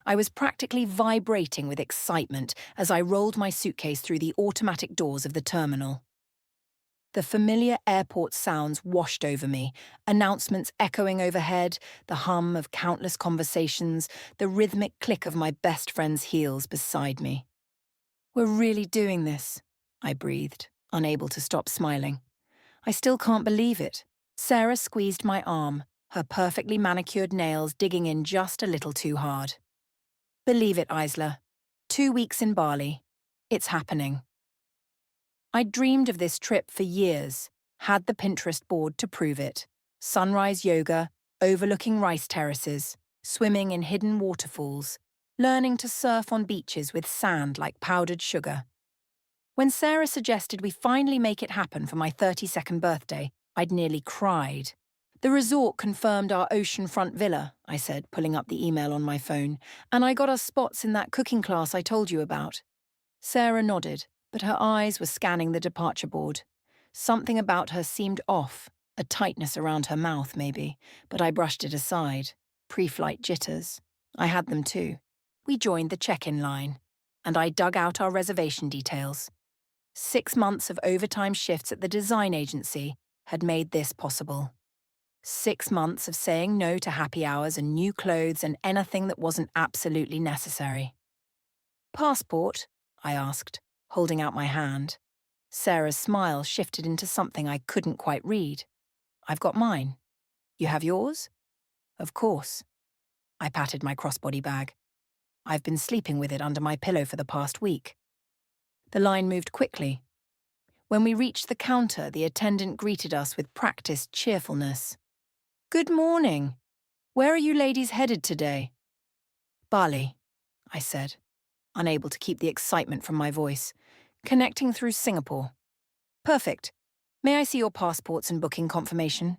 I was practically vibrating with excitement as I rolled my suitcase through the automatic doors of the terminal. The familiar airport sounds washed over me, announcements echoing overhead, the hum of countless conversations, the rhythmic click of my best friend's heels beside me. "We're really doing this," I breathed, unable to stop smiling. "I still can't believe it." Sarah squeezed my arm, her perfectly manicured nails digging in just a little too hard. "Believe it, Isla. 2 weeks in Bali. It's happening." I'd dreamed of this trip for years, had the Pinterest board to prove it. Sunrise yoga, overlooking rice terraces, swimming in hidden waterfalls, learning to surf on beaches with sand like powdered sugar. When Sarah suggested we finally make it happen for my 32nd birthday, I'd nearly cried. "The resort confirmed our oceanfront villa," I said, pulling up the email on my phone, "and I got us spots in that cooking class I told you about." Sarah nodded, but her eyes were scanning the departure board. Something about her seemed off, a tightness around her mouth maybe, but I brushed it aside. Pre-flight jitters. I had them too. We joined the check-in line, and I dug out our reservation details. 6 months of overtime shifts at the design agency had made this possible. 6 months of saying no to happy hours and new clothes and anything that wasn't absolutely necessary. "Passport?" I asked, holding out my hand. Sarah's smile shifted into something I couldn't quite read. "I've got mine. You have yours?" "Of course." I patted my crossbody bag. "I've been sleeping with it under my pillow for the past week." The line moved quickly. When we reached the counter, the attendant greeted us with practiced cheerfulness. "Good morning. Where are you ladies headed today?" "Bali," I said, unable to keep the excitement from my voice. "Connecting through Singapore." "Perfect. May I see your passports and booking confirmation?"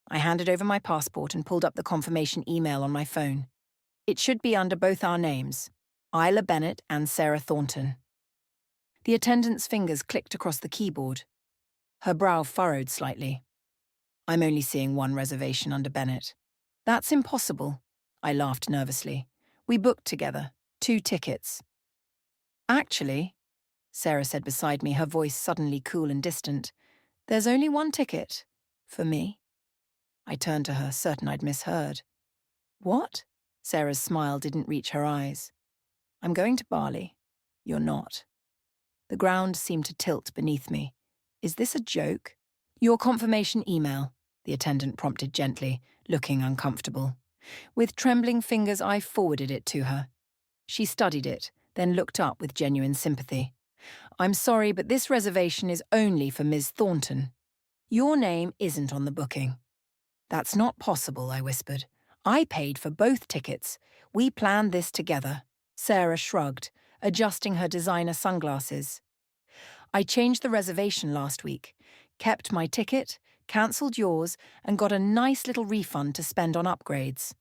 I handed over my passport and pulled up the confirmation email on my phone. It should be under both our names, Isla Bennett and Sarah Thornton. The attendant's fingers clicked across the keyboard. Her brow furrowed slightly. "I'm only seeing one reservation under Bennett." "That's impossible," I laughed nervously. "We booked together, 2 tickets." "Actually," Sarah said beside me, her voice suddenly cool and distant, "there's only 1 ticket. For me." I turned to her, certain I'd misheard. "What?" Sarah's smile didn't reach her eyes. "I'm going to Bali. You're not." The ground seemed to tilt beneath me. "Is this a joke?" "Your confirmation email," the attendant prompted gently, looking uncomfortable. With trembling fingers, I forwarded it to her. She studied it, then looked up with genuine sympathy. "I'm sorry, but this reservation is only for Ms. Thornton. Your name isn't on the booking." "That's not possible," I whispered. "I paid for both tickets. We planned this together." Sarah shrugged, adjusting her designer sunglasses. "I changed the reservation last week, kept my ticket, cancelled yours, and got a nice little refund to spend on upgrades."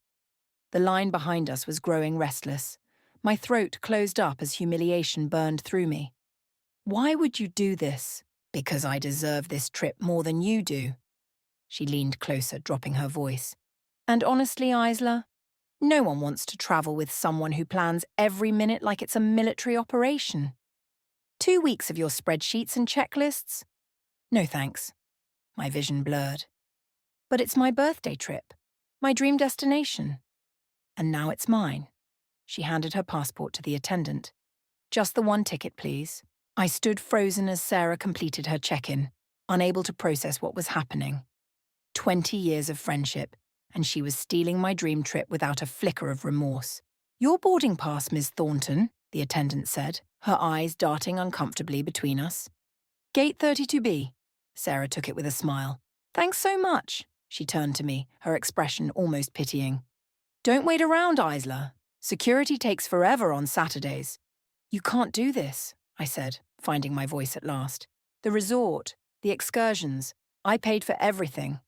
The line behind us was growing restless. My throat closed up as humiliation burned through me. "Why would you do this?" "Because I deserve this trip more than you do." She leaned closer, dropping her voice. "And honestly, Isla, no one wants to travel with someone who plans every minute like it's a military operation. 2 weeks of your spreadsheets and checklists? No thanks." My vision blurred. "But it's my birthday trip, my dream destination. And now it's mine." She handed her passport to the attendant. "Just the 1 ticket, please." I stood frozen as Sarah completed her check-in, unable to process what was happening. 20 years of friendship, and she was stealing my dream trip without a flicker of remorse. "Your boarding pass, Miss Thornton," the attendant said, her eyes darting uncomfortably between us. "Gate 32B." Sarah took it with a smile. "Thanks so much." She turned to me, her expression almost pitying. "Don't wait around, Isla. Security takes forever on Saturdays." "You can't do this," I said, finding my voice at last. "The resort, the excursions, I paid for everything.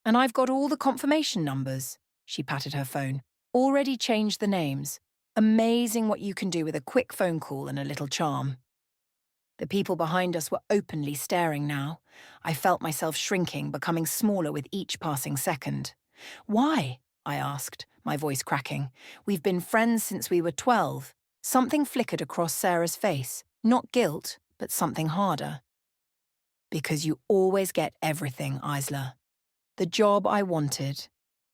And I've got all the confirmation numbers." She patted her phone. "Already changed the names. Amazing what you can do with a quick phone call and a little charm." The people behind us were openly staring now. I felt myself shrinking, becoming smaller with each passing second. "Why?" I asked, my voice cracking. We've been friends since we were 12. Something flickered across Sarah's face. Not guilt, but something harder. Because you always get everything, Isla. The job I wanted,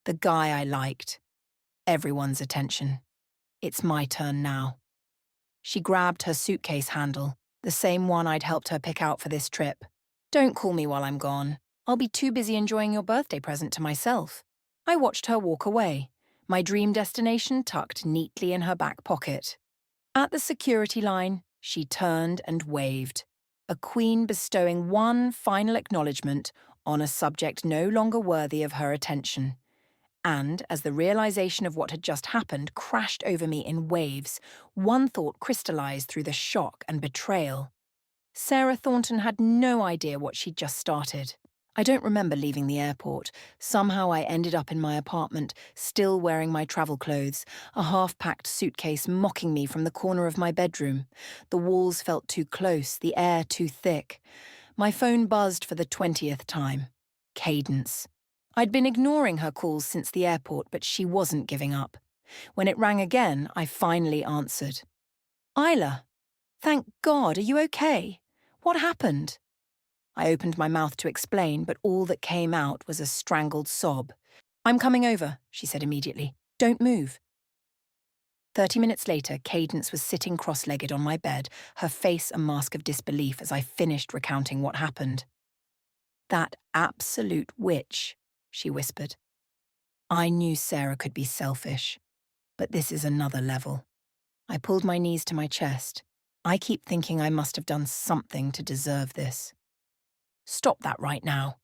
the guy I liked, everyone's attention. It's my turn now. She grabbed her suitcase handle, the same one I'd helped her pick out for this trip. Don't call me while I'm gone. I'll be too busy enjoying your birthday present to myself. I watched her walk away, my dream destination tucked neatly in her back pocket. At the security line, she turned and waved, a queen bestowing one final acknowledgement on a subject no longer worthy of her attention. And as the realization of what had just happened crashed over me in waves, one thought crystallized through the shock and betrayal. Sarah Thornton had no idea what she'd just started. I don't remember leaving the airport. Somehow I ended up in my apartment, still wearing my travel clothes, a half-packed suitcase mocking me from the corner of my bedroom. The walls felt too close, the air too thick. My phone buzzed for the 20th time. Cadence. I'd been ignoring her calls since the airport, but she wasn't giving up. When it rang again, I finally answered. Isla, thank God, are you okay? What happened? I opened my mouth to explain, but all that came out was a strangled sob. I'm coming over, she said immediately. Don't move. 30 minutes later, Cadence was sitting cross-legged on my bed, her face a mask of disbelief as I finished recounting what happened. That absolute witch, she whispered. I knew Sarah could be selfish, but this is another level. I pulled my knees to my chest. I keep thinking I must have done something to deserve this. Stop that right now.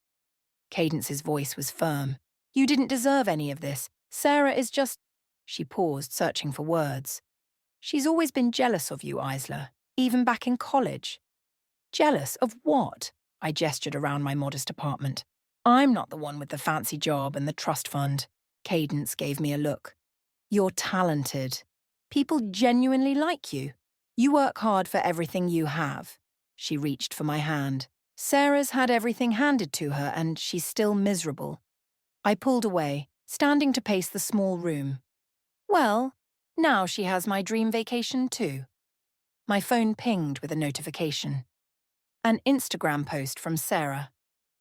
Cadence's voice was firm. You didn't deserve any of this. Sarah is just... She paused, searching for words. She's always been jealous of you, Isla, even back in college. Jealous of what? I gestured around my modest apartment. I'm not the one with the fancy job and the trust fund. Cadence gave me a look. You're talented. People genuinely like you. You work hard for everything you have. She reached for my hand. Sarah's had everything handed to her and she's still miserable. I pulled away, standing to pace the small room. Well, now she has my dream vacation too. My phone pinged with a notification. An Instagram post from Sarah.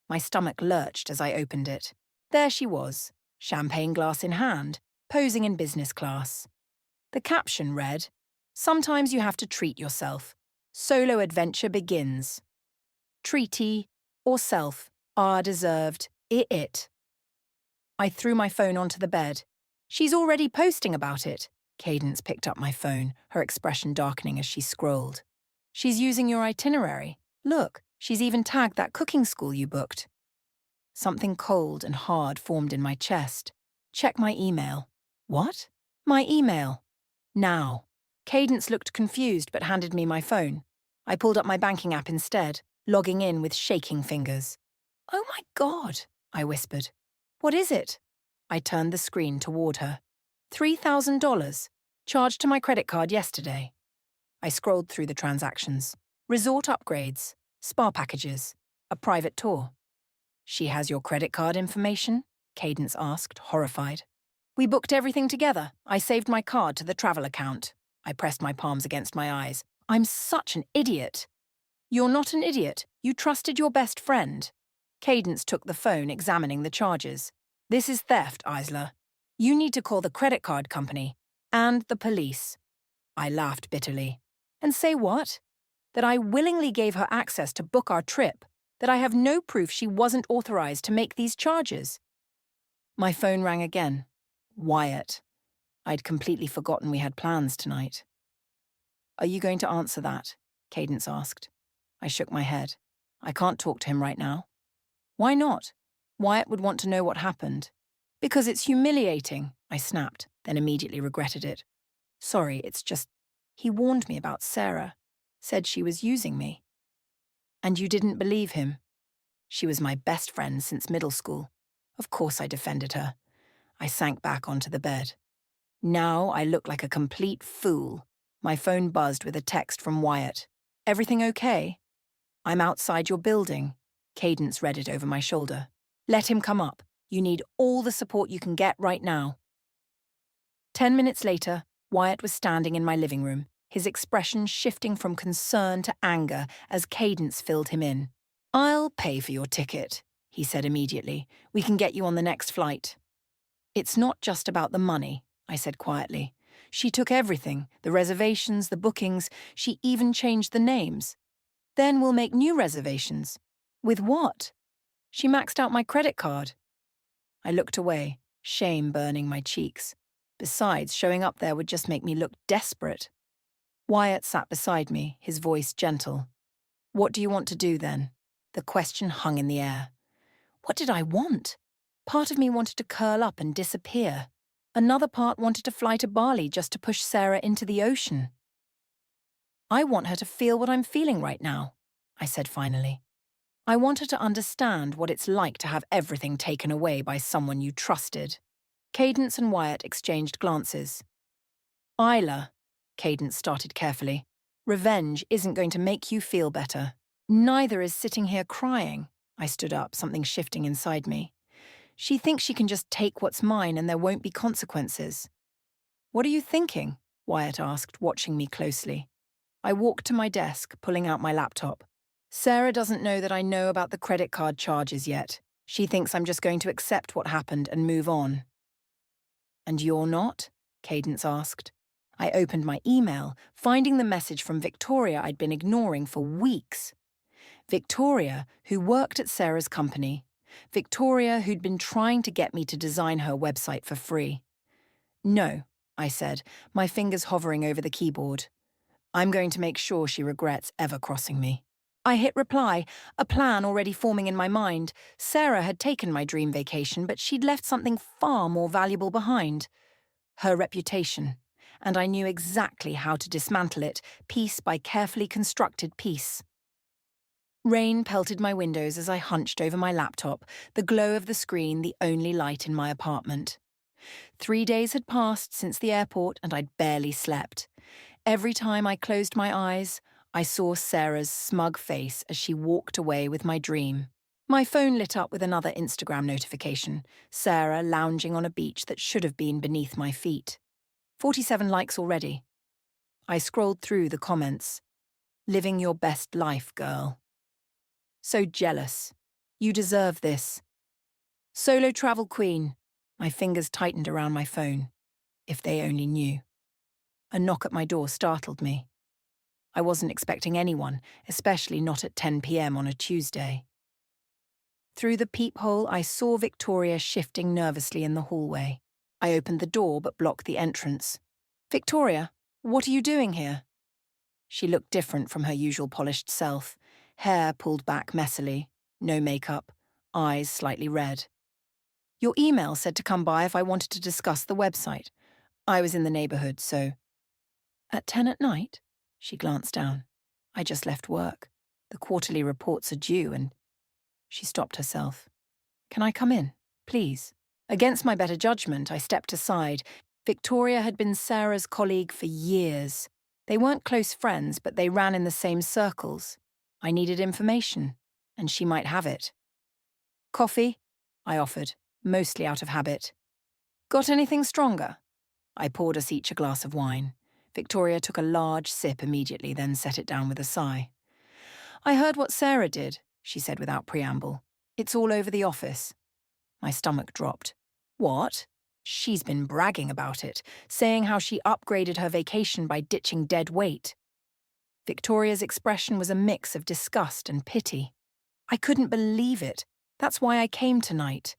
My stomach lurched as I opened it. There she was, champagne glass in hand, posing in business class. The caption read, "Sometimes you have to treat yourself. Solo adventure begins. Treaty or self are deserved. It. I threw my phone onto the bed. She's already posting about it. Cadence picked up my phone, her expression darkening as she scrolled. She's using your itinerary. Look, she's even tagged that cooking school you booked. Something cold and hard formed in my chest. Check my email. What? My email. Now. Cadence looked confused but handed me my phone. I pulled up my banking app instead, logging in with shaking fingers. Oh my God, I whispered. What is it? I turned the screen toward her. $3,000, charged to my credit card yesterday. I scrolled through the transactions. Resort upgrades, spa packages, a private tour. She has your credit card information? Cadence asked, horrified. We booked everything together. I saved my card to the travel account. I pressed my palms against my eyes. I'm such an idiot. You're not an idiot. You trusted your best friend. Cadence took the phone, examining the charges. This is theft, Isla. You need to call the credit card company and the police. I laughed bitterly. And say what? That I willingly gave her access to book our trip, that I have no proof she wasn't authorized to make these charges. My phone rang again. Wyatt. I'd completely forgotten we had plans tonight. Are you going to answer that? Cadence asked. I shook my head. I can't talk to him right now. Why not? Wyatt would want to know what happened. Because it's humiliating, I snapped, then immediately regretted it. Sorry, it's just... He warned me about Sarah. Said she was using me. And you didn't believe him? She was my best friend since middle school. Of course I defended her. I sank back onto the bed. Now I look like a complete fool. My phone buzzed with a text from Wyatt. Everything okay? I'm outside your building. Cadence read it over my shoulder. Let him come up. You need all the support you can get right now. 10 minutes later, Wyatt was standing in my living room, his expression shifting from concern to anger as Cadence filled him in. "I'll pay for your ticket," he said immediately. "We can get you on the next flight." "It's not just about the money," I said quietly. "She took everything, the reservations, the bookings, she even changed the names. Then we'll make new reservations." "With what?" "She maxed out my credit card." I looked away, shame burning my cheeks. Besides, showing up there would just make me look desperate. Wyatt sat beside me, his voice gentle. "What do you want to do then?" The question hung in the air. What did I want? Part of me wanted to curl up and disappear. Another part wanted to fly to Bali just to push Sarah into the ocean. "I want her to feel what I'm feeling right now," I said finally. "I want her to understand what it's like to have everything taken away by someone you trusted." Cadence and Wyatt exchanged glances. "Isla," Cadence started carefully, "revenge isn't going to make you feel better. Neither is sitting here crying." I stood up, something shifting inside me. "She thinks she can just take what's mine and there won't be consequences." "What are you thinking?" Wyatt asked, watching me closely. I walked to my desk, pulling out my laptop. "Sarah doesn't know that I know about the credit card charges yet. She thinks I'm just going to accept what happened and move on." "And you're not?" Cadence asked. I opened my email, finding the message from Victoria I'd been ignoring for weeks. Victoria, who worked at Sarah's company. Victoria, who'd been trying to get me to design her website for free. "No," I said, my fingers hovering over the keyboard. "I'm going to make sure she regrets ever crossing me." I hit reply, a plan already forming in my mind. Sarah had taken my dream vacation, but she'd left something far more valuable behind. Her reputation. And I knew exactly how to dismantle it, piece by carefully constructed piece. Rain pelted my windows as I hunched over my laptop, the glow of the screen the only light in my apartment. 3 days had passed since the airport and I'd barely slept. Every time I closed my eyes, I saw Sarah's smug face as she walked away with my dream. My phone lit up with another Instagram notification, Sarah lounging on a beach that should have been beneath my feet. 47 likes already. I scrolled through the comments. "Living your best life, girl." "So jealous. You deserve this." "Solo travel queen." My fingers tightened around my phone. If they only knew. A knock at my door startled me. I wasn't expecting anyone, especially not at 10 p.m. on a Tuesday. Through the peephole, I saw Victoria shifting nervously in the hallway. I opened the door but blocked the entrance. "Victoria, what are you doing here?" She looked different from her usual polished self, hair pulled back messily, no makeup, eyes slightly red. "Your email said to come by if I wanted to discuss the website. I was in the neighborhood, so—" "At 10 at night?" She glanced down. "I just left work. The quarterly reports are due and—" She stopped herself. "Can I come in, please?" Against my better judgment, I stepped aside. Victoria had been Sarah's colleague for years. They weren't close friends, but they ran in the same circles. I needed information, and she might have it. "Coffee?" I offered, mostly out of habit. "Got anything stronger?" I poured us each a glass of wine. Victoria took a large sip immediately, then set it down with a sigh. "I heard what Sarah did," she said without preamble. "It's all over the office." My stomach dropped. "What?" "She's been bragging about it, saying how she upgraded her vacation by ditching dead weight." Victoria's expression was a mix of disgust and pity. "I couldn't believe it. That's why I came tonight.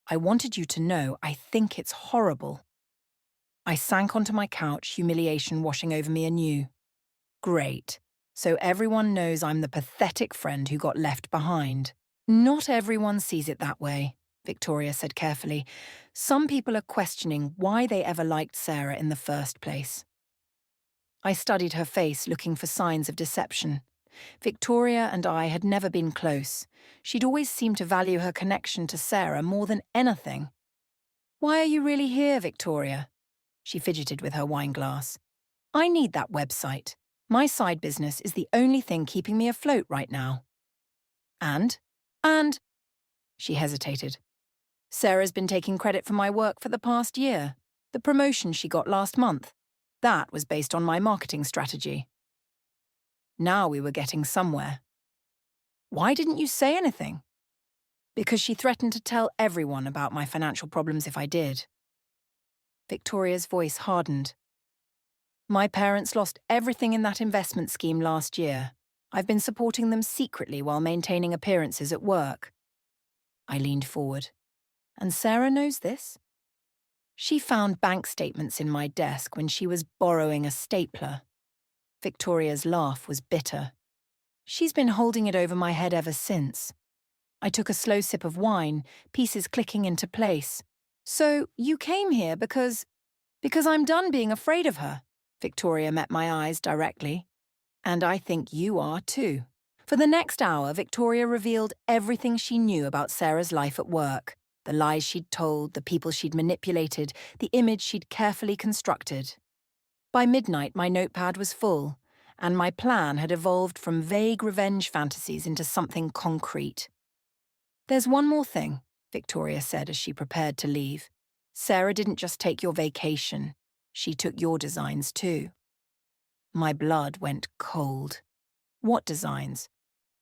I wanted you to know I think it's horrible." I sank onto my couch, humiliation washing over me anew. Great. So everyone knows I'm the pathetic friend who got left behind. "Not everyone sees it that way," Victoria said carefully. "Some people are questioning why they ever liked Sarah in the first place." I studied her face, looking for signs of deception. Victoria and I had never been close. She'd always seemed to value her connection to Sarah more than anything. "Why are you really here, Victoria?" She fidgeted with her wine glass. "I need that website. My side business is the only thing keeping me afloat right now." And? She hesitated. "Sarah's been taking credit for my work for the past year." The promotion she got last month. That was based on my marketing strategy. Now we were getting somewhere. Why didn't you say anything? Because she threatened to tell everyone about my financial problems if I did. Victoria's voice hardened. My parents lost everything in that investment scheme last year. I've been supporting them secretly while maintaining appearances at work. I leaned forward. And Sarah knows this? She found bank statements in my desk when she was borrowing a stapler. Victoria's laugh was bitter. She's been holding it over my head ever since. I took a slow sip of wine, pieces clicking into place. So you came here because I'm done being afraid of her. Victoria met my eyes directly. And I think you are too. For the next hour, Victoria revealed everything she knew about Sarah's life at work. The lies she'd told, the people she'd manipulated, the image she'd carefully constructed. By midnight, my notepad was full, and my plan had evolved from vague revenge fantasies into something concrete. There's one more thing, Victoria said as she prepared to leave. Sarah didn't just take your vacation. She took your designs too. My blood went cold. What designs?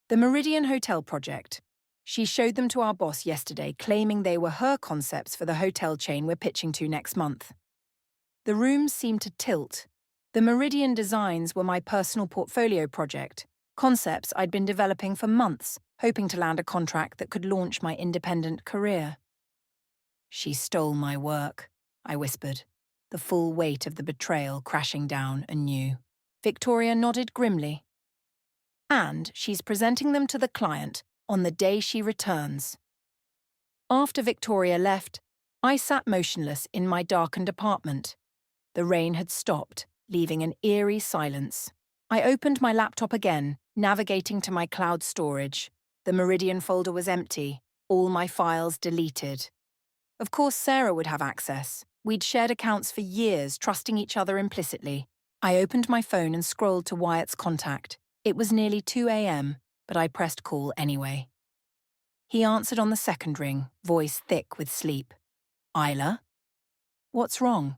The Meridian Hotel project. She showed them to our boss yesterday, claiming they were her concepts for the hotel chain we're pitching to next month. The rooms seemed to tilt. The Meridian designs were my personal portfolio project, concepts I'd been developing for months, hoping to land a contract that could launch my independent career. She stole my work, I whispered, the full weight of the betrayal crashing down anew. Victoria nodded grimly. And she's presenting them to the client on the day she returns. After Victoria left, I sat motionless in my darkened apartment. The rain had stopped, leaving an eerie silence. I opened my laptop again, navigating to my cloud storage. The Meridian folder was empty, all my files deleted. Of course, Sarah would have access. We'd shared accounts for years, trusting each other implicitly. I opened my phone and scrolled to Wyatt's contact. It was nearly 2 a.m., but I pressed call anyway. He answered on the second ring, voice thick with sleep. Isla? What's wrong?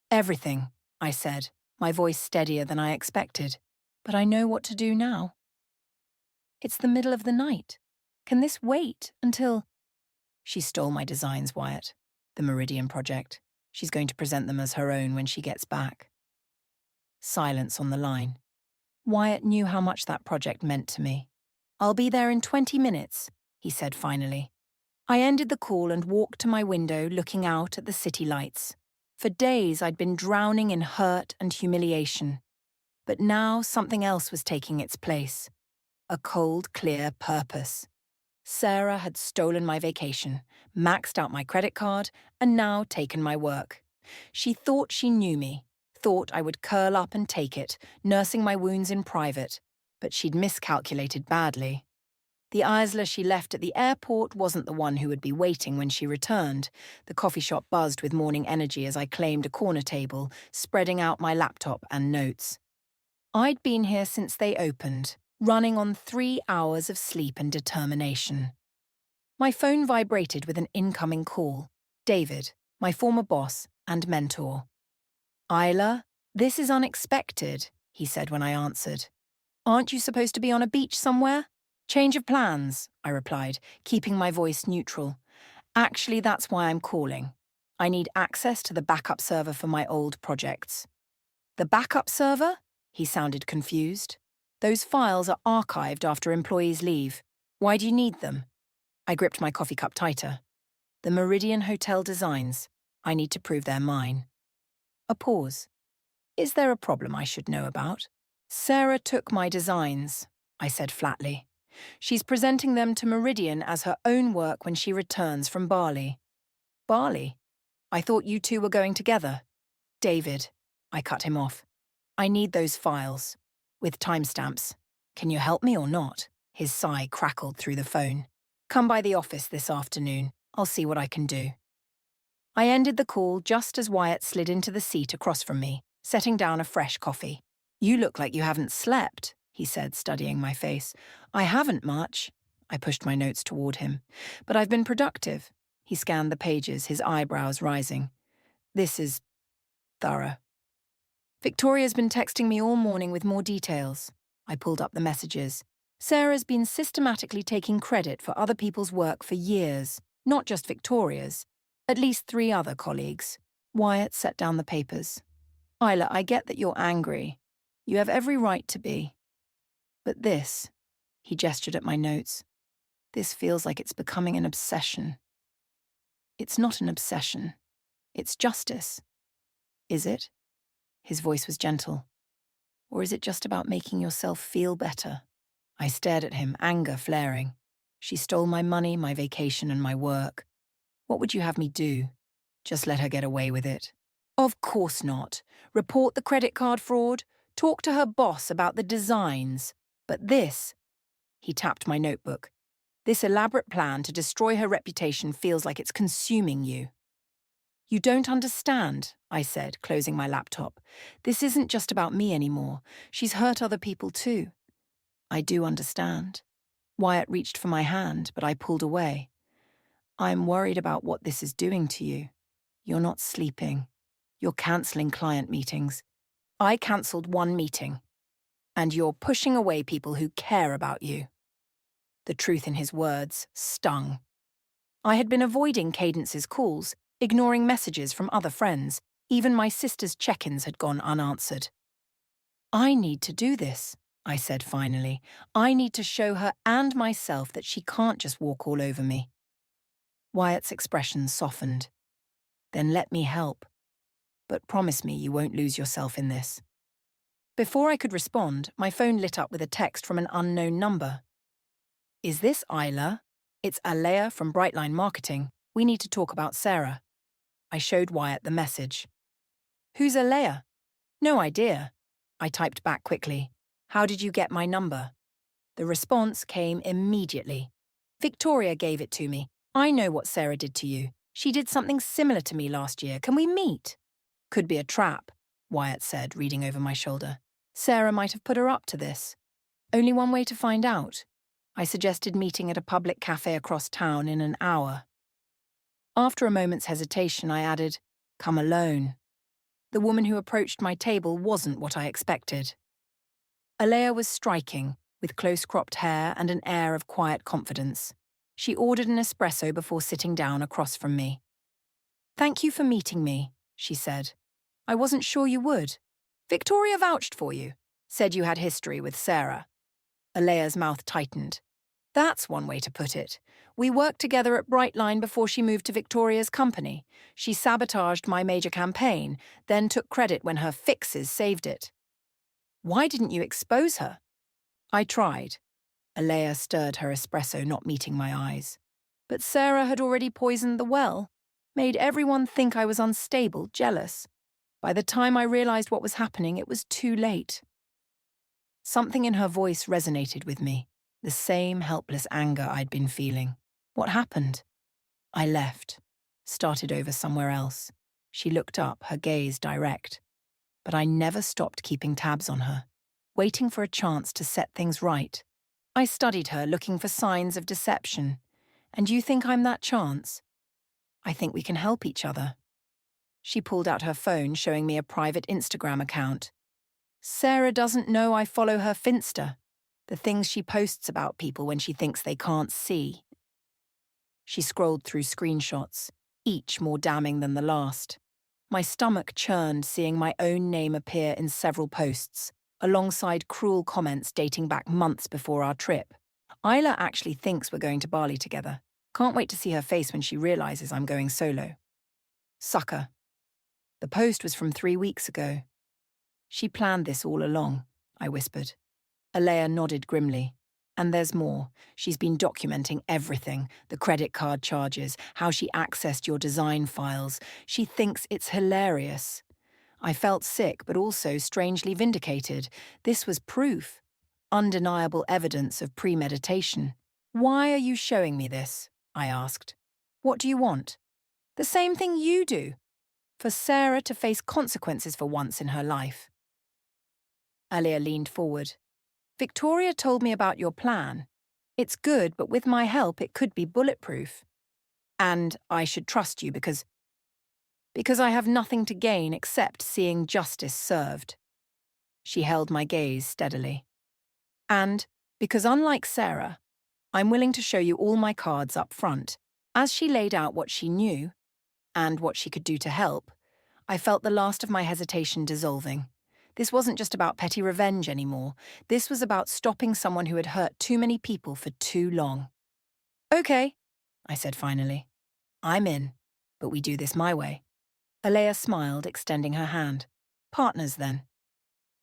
Everything, I said, my voice steadier than I expected. But I know what to do now. It's the middle of the night. Can this wait until... She stole my designs, Wyatt. The Meridian project. She's going to present them as her own when she gets back. Silence on the line. Wyatt knew how much that project meant to me. I'll be there in 20 minutes, he said finally. I ended the call and walked to my window looking out at the city lights. For days I'd been drowning in hurt and humiliation. But now something else was taking its place. A cold, clear purpose. Sarah had stolen my vacation, maxed out my credit card, and now taken my work. She thought she knew me, thought I would curl up and take it, nursing my wounds in private, but she'd miscalculated badly. The Isla she left at the airport wasn't the one who would be waiting when she returned. The coffee shop buzzed with morning energy as I claimed a corner table, spreading out my laptop and notes. I'd been here since they opened, running on 3 hours of sleep and determination. My phone vibrated with an incoming call. David, my former boss and mentor. Isla, this is unexpected, he said when I answered. Aren't you supposed to be on a beach somewhere? Change of plans, I replied, keeping my voice neutral. Actually, that's why I'm calling. I need access to the backup server for my old projects. The backup server? He sounded confused. Those files are archived after employees leave. Why do you need them? I gripped my coffee cup tighter. The Meridian Hotel designs. I need to prove they're mine. A pause. Is there a problem I should know about? Sarah took my designs, I said flatly. She's presenting them to Meridian as her own work when she returns from Bali. Bali? I thought you two were going together. David, I cut him off. I need those files. With timestamps. Can you help me or not? His sigh crackled through the phone. Come by the office this afternoon. I'll see what I can do. I ended the call just as Wyatt slid into the seat across from me, setting down a fresh coffee. You look like you haven't slept, he said, studying my face. I haven't much. I pushed my notes toward him. But I've been productive. He scanned the pages, his eyebrows rising. This is thorough. Victoria's been texting me all morning with more details. I pulled up the messages. Sarah's been systematically taking credit for other people's work for years, not just Victoria's. At least 3 other colleagues. Wyatt set down the papers. Isla, I get that you're angry. You have every right to be. But this, he gestured at my notes, this feels like it's becoming an obsession. It's not an obsession. It's justice. Is it? His voice was gentle. Or is it just about making yourself feel better? I stared at him, anger flaring. She stole my money, my vacation, and my work. What would you have me do? Just let her get away with it? Of course not. Report the credit card fraud, talk to her boss about the designs. But this, he tapped my notebook, this elaborate plan to destroy her reputation feels like it's consuming you. You don't understand, I said, closing my laptop. This isn't just about me anymore. She's hurt other people too. I do understand. Wyatt reached for my hand, but I pulled away. I'm worried about what this is doing to you. You're not sleeping. You're cancelling client meetings. I cancelled one meeting. And you're pushing away people who care about you. The truth in his words stung. I had been avoiding Cadence's calls, ignoring messages from other friends. Even my sister's check-ins had gone unanswered. I need to do this, I said finally. I need to show her and myself that she can't just walk all over me. Wyatt's expression softened. Then let me help. But promise me you won't lose yourself in this. Before I could respond, my phone lit up with a text from an unknown number. Is this Isla? It's Alea from Brightline Marketing. We need to talk about Sarah. I showed Wyatt the message. Who's Alea? No idea. I typed back quickly. How did you get my number? The response came immediately. Victoria gave it to me. I know what Sarah did to you. She did something similar to me last year. Can we meet? Could be a trap, Wyatt said, reading over my shoulder. Sarah might have put her up to this. Only one way to find out. I suggested meeting at a public cafe across town in an hour. After a moment's hesitation, I added, come alone. The woman who approached my table wasn't what I expected. Alea was striking, with close-cropped hair and an air of quiet confidence. She ordered an espresso before sitting down across from me. Thank you for meeting me, she said. I wasn't sure you would. Victoria vouched for you, said you had history with Sarah. Alea's mouth tightened. That's one way to put it. We worked together at Brightline before she moved to Victoria's company. She sabotaged my major campaign, then took credit when her fixes saved it. Why didn't you expose her? I tried. Alea stirred her espresso, not meeting my eyes. But Sarah had already poisoned the well, made everyone think I was unstable, jealous. By the time I realized what was happening, it was too late. Something in her voice resonated with me, the same helpless anger I'd been feeling. What happened? I left, started over somewhere else. She looked up, her gaze direct. But I never stopped keeping tabs on her, waiting for a chance to set things right. I studied her, looking for signs of deception. And you think I'm that chance? I think we can help each other. She pulled out her phone, showing me a private Instagram account. Sarah doesn't know I follow her Finsta, the things she posts about people when she thinks they can't see. She scrolled through screenshots, each more damning than the last. My stomach churned seeing my own name appear in several posts, alongside cruel comments dating back months before our trip. Isla actually thinks we're going to Bali together. Can't wait to see her face when she realizes I'm going solo. Sucker. The post was from 3 weeks ago. She planned this all along, I whispered. Alea nodded grimly. And there's more. She's been documenting everything, the credit card charges, how she accessed your design files. She thinks it's hilarious. I felt sick, but also strangely vindicated. This was proof. Undeniable evidence of premeditation. Why are you showing me this? I asked. What do you want? The same thing you do. For Sarah to face consequences for once in her life. Alea leaned forward. Victoria told me about your plan. It's good, but with my help, it could be bulletproof. And I should trust you because Because I have nothing to gain except seeing justice served. She held my gaze steadily. And because unlike Sarah, I'm willing to show you all my cards up front. As she laid out what she knew, and what she could do to help, I felt the last of my hesitation dissolving. This wasn't just about petty revenge anymore. This was about stopping someone who had hurt too many people for too long. Okay, I said finally. I'm in, but we do this my way. Alea smiled, extending her hand. Partners, then.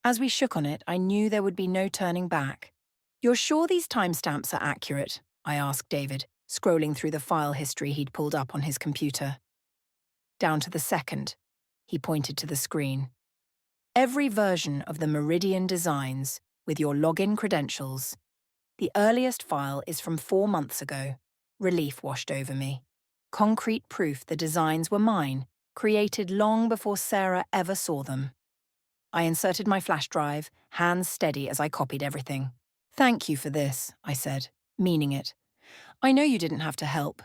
As we shook on it, I knew there would be no turning back. You're sure these timestamps are accurate? I asked David, scrolling through the file history he'd pulled up on his computer. Down to the second, he pointed to the screen. Every version of the Meridian designs, with your login credentials. The earliest file is from 4 months ago. Relief washed over me. Concrete proof the designs were mine, created long before Sarah ever saw them. I inserted my flash drive, hands steady as I copied everything. Thank you for this, I said, meaning it. I know you didn't have to help.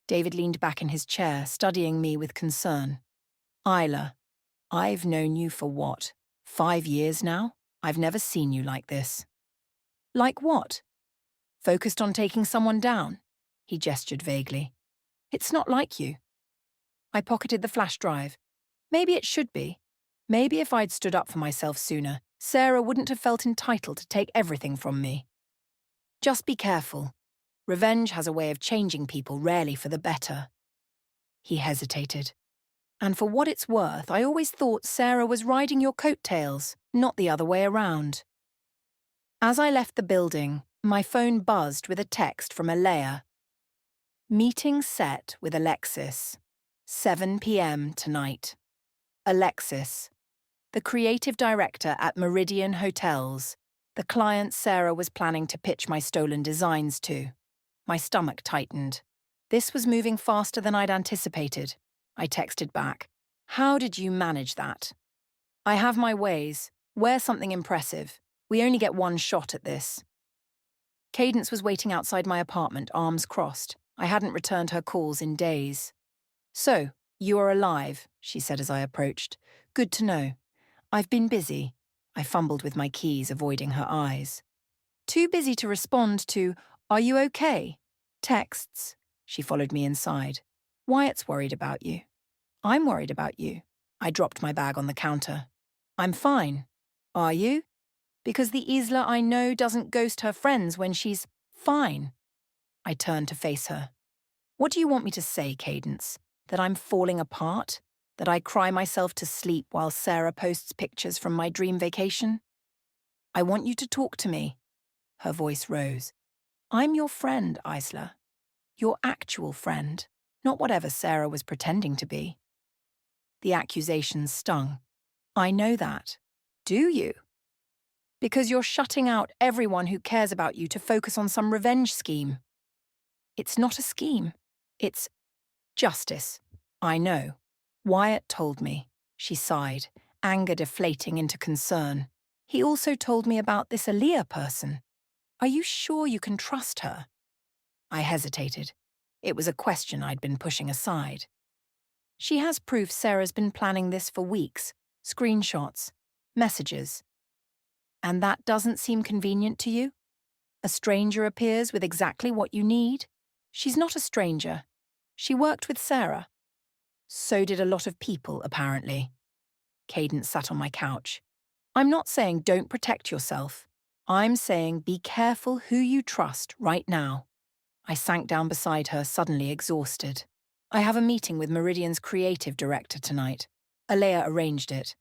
David leaned back in his chair, studying me with concern. Isla, I've known you for what, 5 years now? I've never seen you like this. Like what? Focused on taking someone down? He gestured vaguely. It's not like you. I pocketed the flash drive. Maybe it should be. Maybe if I'd stood up for myself sooner, Sarah wouldn't have felt entitled to take everything from me. Just be careful. Revenge has a way of changing people, rarely for the better. He hesitated. And for what it's worth, I always thought Sarah was riding your coattails, not the other way around. As I left the building, my phone buzzed with a text from Alea. Meeting set with Alexis. 7 p.m. tonight. Alexis, the creative director at Meridian Hotels, the client Sarah was planning to pitch my stolen designs to. My stomach tightened. This was moving faster than I'd anticipated. I texted back. How did you manage that? I have my ways. Wear something impressive. We only get one shot at this. Cadence was waiting outside my apartment, arms crossed. I hadn't returned her calls in days. So, you are alive, she said as I approached. Good to know. I've been busy. I fumbled with my keys, avoiding her eyes. Too busy to respond to, are you okay? Texts. She followed me inside. Wyatt's worried about you. I'm worried about you. I dropped my bag on the counter. I'm fine. Are you? Because the Isla I know doesn't ghost her friends when she's fine. I turned to face her. What do you want me to say, Cadence? That I'm falling apart? That I cry myself to sleep while Sarah posts pictures from my dream vacation? I want you to talk to me. Her voice rose. I'm your friend, Isla. Your actual friend, not whatever Sarah was pretending to be. The accusations stung. I know that. Do you? Because you're shutting out everyone who cares about you to focus on some revenge scheme. It's not a scheme. It's justice. I know. Wyatt told me. She sighed, anger deflating into concern. He also told me about this Alea person. Are you sure you can trust her? I hesitated. It was a question I'd been pushing aside. She has proof Sarah's been planning this for weeks. Screenshots. Messages. And that doesn't seem convenient to you? A stranger appears with exactly what you need? She's not a stranger. She worked with Sarah. So did a lot of people, apparently. Cadence sat on my couch. I'm not saying don't protect yourself. I'm saying be careful who you trust right now. I sank down beside her, suddenly exhausted. I have a meeting with Meridian's creative director tonight. Alea arranged it.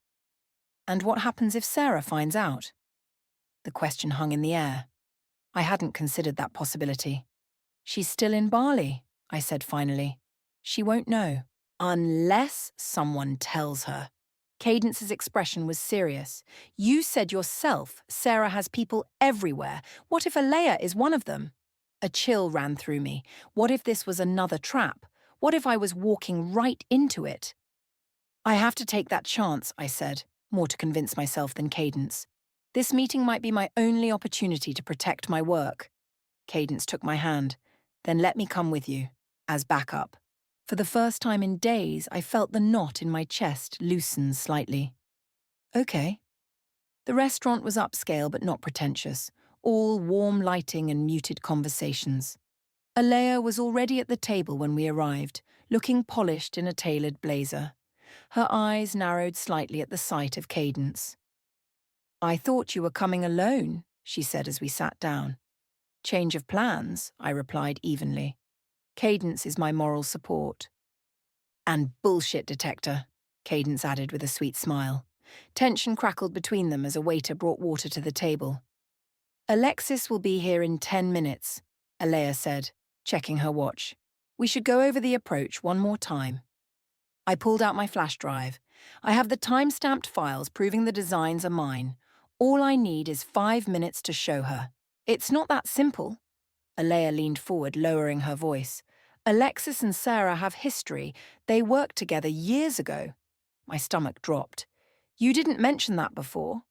And what happens if Sarah finds out? The question hung in the air. I hadn't considered that possibility. She's still in Bali, I said finally. She won't know. Unless someone tells her. Cadence's expression was serious. You said yourself Sarah has people everywhere. What if Alea is one of them? A chill ran through me. What if this was another trap? What if I was walking right into it? I have to take that chance, I said, more to convince myself than Cadence. This meeting might be my only opportunity to protect my work. Cadence took my hand. Then let me come with you, as backup. For the first time in days, I felt the knot in my chest loosen slightly. Okay. The restaurant was upscale but not pretentious, all warm lighting and muted conversations. Alea was already at the table when we arrived, looking polished in a tailored blazer. Her eyes narrowed slightly at the sight of Cadence. "I thought you were coming alone," she said as we sat down. "Change of plans," I replied evenly. "Cadence is my moral support." "And bullshit detector," Cadence added with a sweet smile. Tension crackled between them as a waiter brought water to the table. "Alexis will be here in 10 minutes, Alea said, checking her watch. "We should go over the approach one more time." I pulled out my flash drive. I have the time-stamped files proving the designs are mine. All I need is 5 minutes to show her. "It's not that simple." Alea leaned forward, lowering her voice. "Alexis and Sarah have history. They worked together years ago." My stomach dropped. "You didn't mention that before."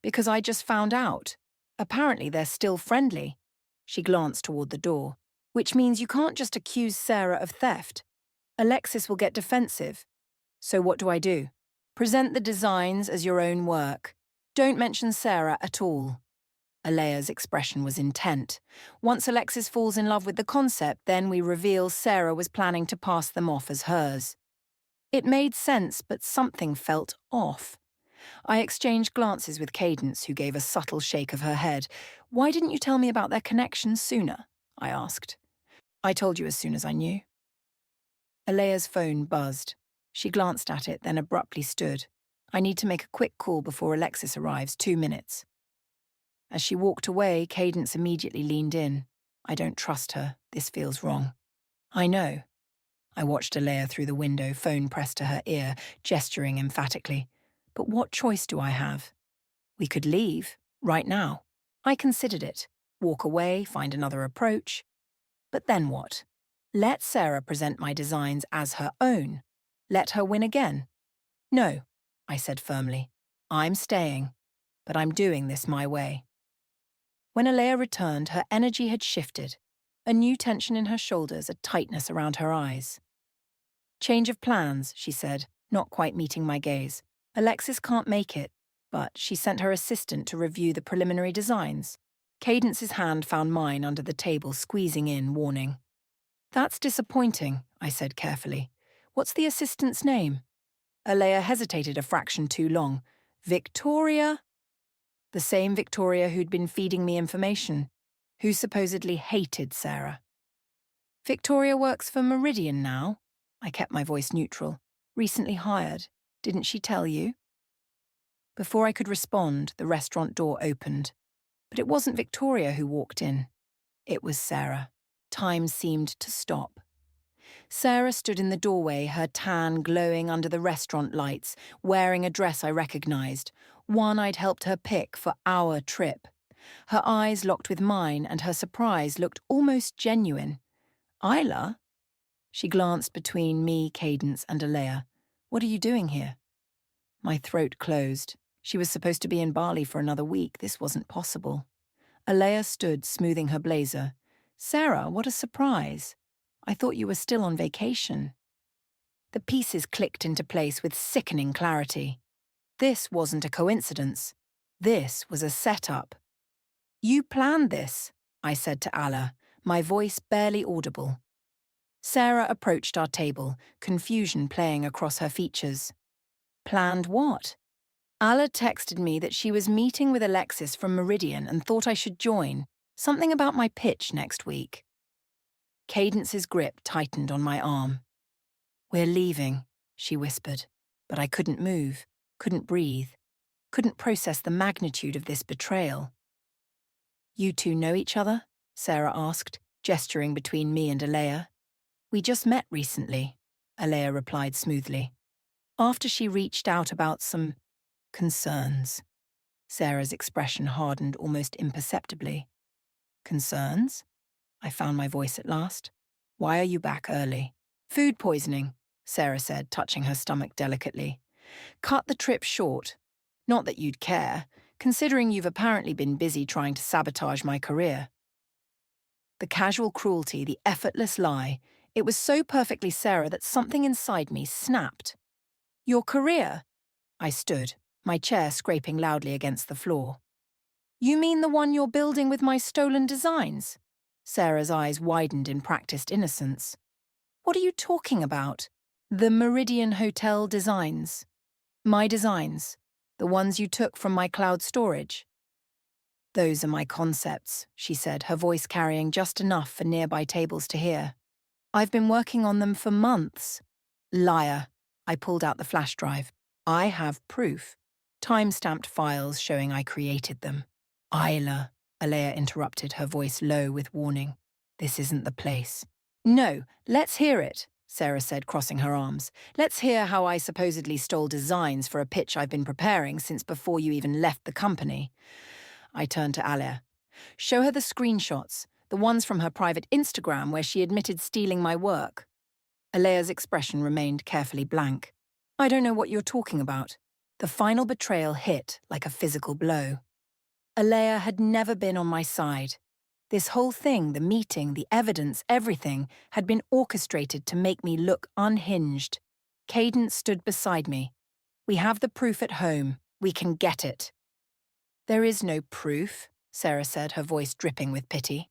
"Because I just found out. Apparently they're still friendly." She glanced toward the door. "Which means you can't just accuse Sarah of theft. Alexis will get defensive. So what do I do? Present the designs as your own work. Don't mention Sarah at all." Alea's expression was intent. "Once Alexis falls in love with the concept, then we reveal Sarah was planning to pass them off as hers." It made sense, but something felt off. I exchanged glances with Cadence, who gave a subtle shake of her head. "Why didn't you tell me about their connection sooner?" I asked. "I told you as soon as I knew." Alea's phone buzzed. She glanced at it, then abruptly stood. "I need to make a quick call before Alexis arrives, 2 minutes." As she walked away, Cadence immediately leaned in. "I don't trust her. This feels wrong." "I know." I watched Alea through the window, phone pressed to her ear, gesturing emphatically. "But what choice do I have? We could leave, right now." I considered it. Walk away, find another approach. But then what? Let Sarah present my designs as her own. Let her win again. "No," I said firmly. "I'm staying, but I'm doing this my way." When Alea returned, her energy had shifted. A new tension in her shoulders, a tightness around her eyes. "Change of plans," she said, not quite meeting my gaze. "Alexis can't make it, but she sent her assistant to review the preliminary designs." Cadence's hand found mine under the table, squeezing in, warning. "That's disappointing," I said carefully. "What's the assistant's name?" Alea hesitated a fraction too long. "Victoria?" The same Victoria who'd been feeding me information, who supposedly hated Sarah. "Victoria works for Meridian now." I kept my voice neutral. "Recently hired. Didn't she tell you?" Before I could respond, the restaurant door opened. But it wasn't Victoria who walked in. It was Sarah. Time seemed to stop. Sarah stood in the doorway, her tan glowing under the restaurant lights, wearing a dress I recognized, one I'd helped her pick for our trip. Her eyes locked with mine, and her surprise looked almost genuine. "Isla?" She glanced between me, Cadence, and Alea. "What are you doing here?" My throat closed. She was supposed to be in Bali for another week. This wasn't possible. Alea stood, smoothing her blazer. "Sarah, what a surprise. I thought you were still on vacation." The pieces clicked into place with sickening clarity. This wasn't a coincidence. This was a setup. "You planned this," I said to Ala, my voice barely audible. Sarah approached our table, confusion playing across her features. "Planned what?" "Ala texted me that she was meeting with Alexis from Meridian and thought I should join. Something about my pitch next week." Cadence's grip tightened on my arm. "We're leaving," she whispered, but I couldn't move, couldn't breathe, couldn't process the magnitude of this betrayal. "You two know each other?" Sarah asked, gesturing between me and Alea. "We just met recently," Alea replied smoothly. "After she reached out about some concerns." Sarah's expression hardened almost imperceptibly. "Concerns?" I found my voice at last. "Why are you back early?" "Food poisoning," Sarah said, touching her stomach delicately. "Cut the trip short. Not that you'd care, considering you've apparently been busy trying to sabotage my career." The casual cruelty, the effortless lie, It was so perfectly Sarah that something inside me snapped. Your career? I stood, my chair scraping loudly against the floor. You mean the one you're building with my stolen designs? Sarah's eyes widened in practiced innocence. What are you talking about? The Meridian Hotel designs. My designs. The ones you took from my cloud storage. Those are my concepts, she said, her voice carrying just enough for nearby tables to hear. I've been working on them for months. Liar. I pulled out the flash drive. I have proof. Time-stamped files showing I created them. Isla, Alea interrupted, her voice low with warning. This isn't the place. No, let's hear it, Sarah said, crossing her arms. Let's hear how I supposedly stole designs for a pitch I've been preparing since before you even left the company. I turned to Alea. Show her the screenshots, the ones from her private Instagram where she admitted stealing my work. Alea's expression remained carefully blank. I don't know what you're talking about. The final betrayal hit like a physical blow. Alea had never been on my side. This whole thing, the meeting, the evidence, everything, had been orchestrated to make me look unhinged. Cadence stood beside me. We have the proof at home. We can get it. There is no proof, Sarah said, her voice dripping with pity.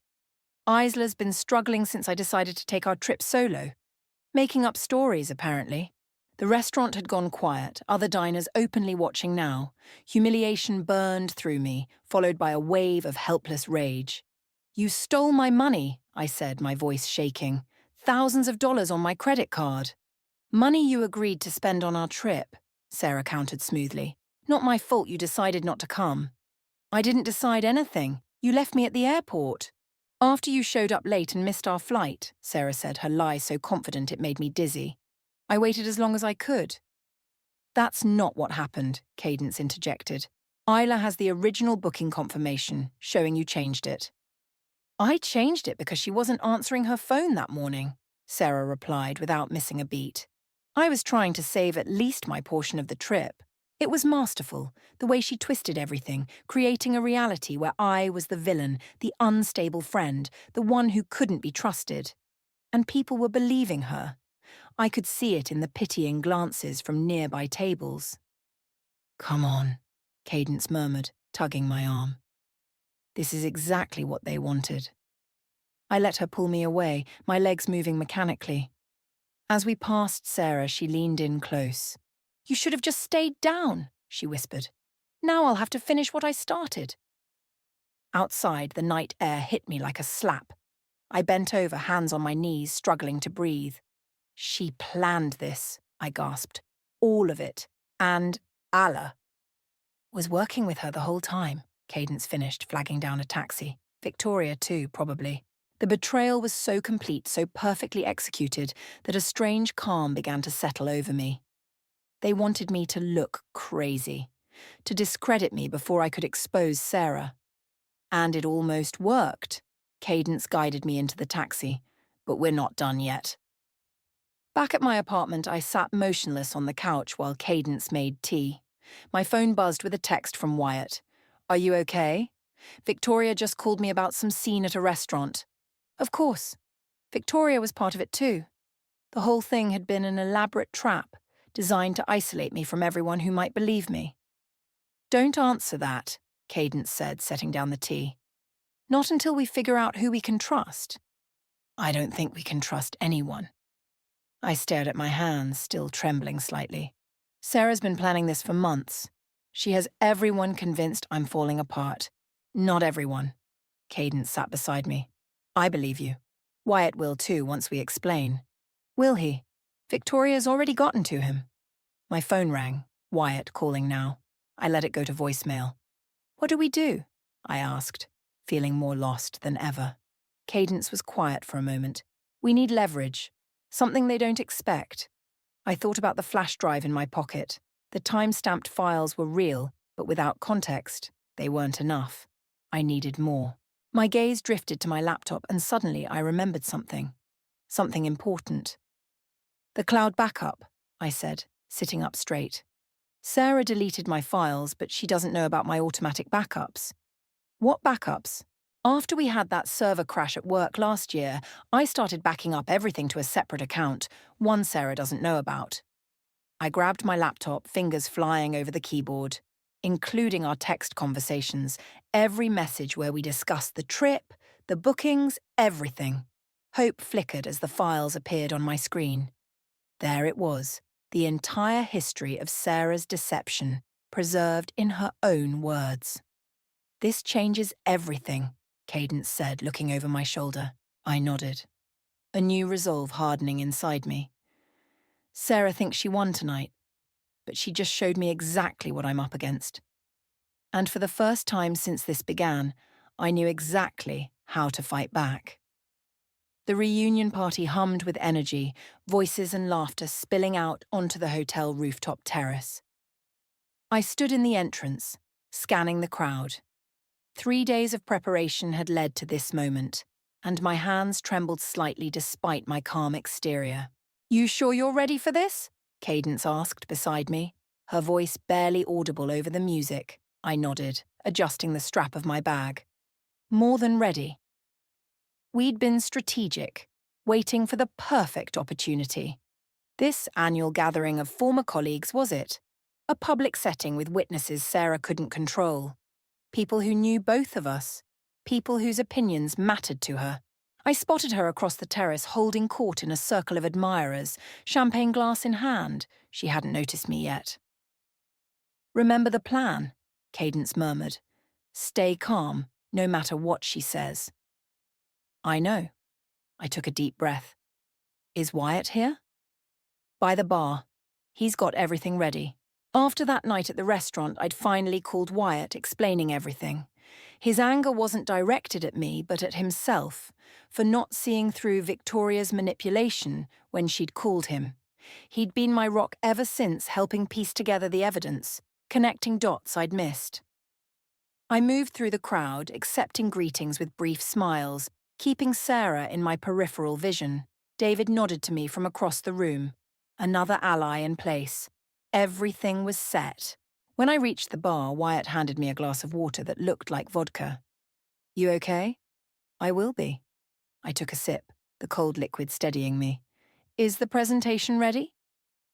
Isla's been struggling since I decided to take our trip solo. Making up stories, apparently. The restaurant had gone quiet, other diners openly watching now. Humiliation burned through me, followed by a wave of helpless rage. You stole my money, I said, my voice shaking. Thousands of dollars on my credit card. Money you agreed to spend on our trip, Sarah countered smoothly. Not my fault you decided not to come. I didn't decide anything. You left me at the airport. After you showed up late and missed our flight, Sarah said, her lie so confident it made me dizzy. I waited as long as I could. That's not what happened, Cadence interjected. Isla has the original booking confirmation, showing you changed it. I changed it because she wasn't answering her phone that morning, Sarah replied without missing a beat. I was trying to save at least my portion of the trip. It was masterful, the way she twisted everything, creating a reality where I was the villain, the unstable friend, the one who couldn't be trusted. And people were believing her. I could see it in the pitying glances from nearby tables. Come on, Cadence murmured, tugging my arm. This is exactly what they wanted. I let her pull me away, my legs moving mechanically. As we passed Sarah, she leaned in close. You should have just stayed down, she whispered. Now I'll have to finish what I started. Outside, the night air hit me like a slap. I bent over, hands on my knees, struggling to breathe. She planned this, I gasped. All of it. And Allah was working with her the whole time, Cadence finished, flagging down a taxi. Victoria too, probably. The betrayal was so complete, so perfectly executed, that a strange calm began to settle over me. They wanted me to look crazy, to discredit me before I could expose Sarah. And it almost worked. Cadence guided me into the taxi. But we're not done yet. Back at my apartment, I sat motionless on the couch while Cadence made tea. My phone buzzed with a text from Wyatt. Are you okay? Victoria just called me about some scene at a restaurant. Of course. Victoria was part of it too. The whole thing had been an elaborate trap, designed to isolate me from everyone who might believe me. Don't answer that, Cadence said, setting down the tea. Not until we figure out who we can trust. I don't think we can trust anyone. I stared at my hands, still trembling slightly. Sarah's been planning this for months. She has everyone convinced I'm falling apart. Not everyone. Cadence sat beside me. I believe you. Wyatt will too once we explain. Will he? Victoria's already gotten to him. My phone rang, Wyatt calling now. I let it go to voicemail. What do we do? I asked, feeling more lost than ever. Cadence was quiet for a moment. We need leverage. Something they don't expect. I thought about the flash drive in my pocket. The time-stamped files were real, but without context, they weren't enough. I needed more. My gaze drifted to my laptop and suddenly I remembered something. Something important. The cloud backup, I said, sitting up straight. Sarah deleted my files, but she doesn't know about my automatic backups. What backups? After we had that server crash at work last year, I started backing up everything to a separate account, one Sarah doesn't know about. I grabbed my laptop, fingers flying over the keyboard, including our text conversations, every message where we discussed the trip, the bookings, everything. Hope flickered as the files appeared on my screen. There it was, the entire history of Sarah's deception, preserved in her own words. "This changes everything," Cadence said, looking over my shoulder. I nodded, a new resolve hardening inside me. Sarah thinks she won tonight, but she just showed me exactly what I'm up against. And for the first time since this began, I knew exactly how to fight back. The reunion party hummed with energy, voices and laughter spilling out onto the hotel rooftop terrace. I stood in the entrance, scanning the crowd. 3 days of preparation had led to this moment, and my hands trembled slightly despite my calm exterior. "You sure you're ready for this?" Cadence asked beside me, her voice barely audible over the music. I nodded, adjusting the strap of my bag. More than ready. We'd been strategic, waiting for the perfect opportunity. This annual gathering of former colleagues was it. A public setting with witnesses Sarah couldn't control. People who knew both of us. People whose opinions mattered to her. I spotted her across the terrace holding court in a circle of admirers, champagne glass in hand. She hadn't noticed me yet. "Remember the plan," Cadence murmured. "Stay calm, no matter what she says." "I know." I took a deep breath. "Is Wyatt here?" "By the bar. He's got everything ready." After that night at the restaurant, I'd finally called Wyatt, explaining everything. His anger wasn't directed at me, but at himself, for not seeing through Victoria's manipulation when she'd called him. He'd been my rock ever since, helping piece together the evidence, connecting dots I'd missed. I moved through the crowd, accepting greetings with brief smiles, keeping Sarah in my peripheral vision. David nodded to me from across the room. Another ally in place. Everything was set. When I reached the bar, Wyatt handed me a glass of water that looked like vodka. "You okay?" "I will be." I took a sip, the cold liquid steadying me. "Is the presentation ready?"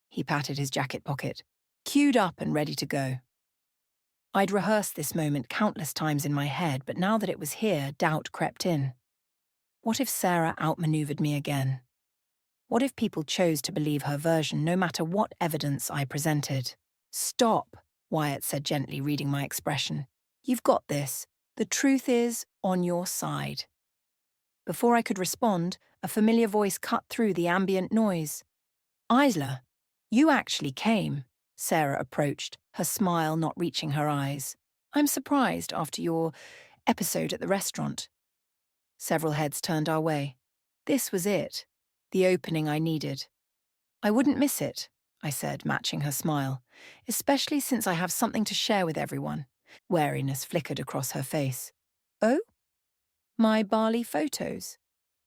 He patted his jacket pocket. "Queued up and ready to go." I'd rehearsed this moment countless times in my head, but now that it was here, doubt crept in. What if Sarah outmaneuvered me again? What if people chose to believe her version no matter what evidence I presented? "Stop," Wyatt said gently, reading my expression. "You've got this. The truth is on your side." Before I could respond, a familiar voice cut through the ambient noise. "Isla, you actually came." Sarah approached, her smile not reaching her eyes. "I'm surprised after your episode at the restaurant." Several heads turned our way. This was it, the opening I needed. "I wouldn't miss it," I said, matching her smile, "especially since I have something to share with everyone." Wariness flickered across her face. "Oh? My Bali photos?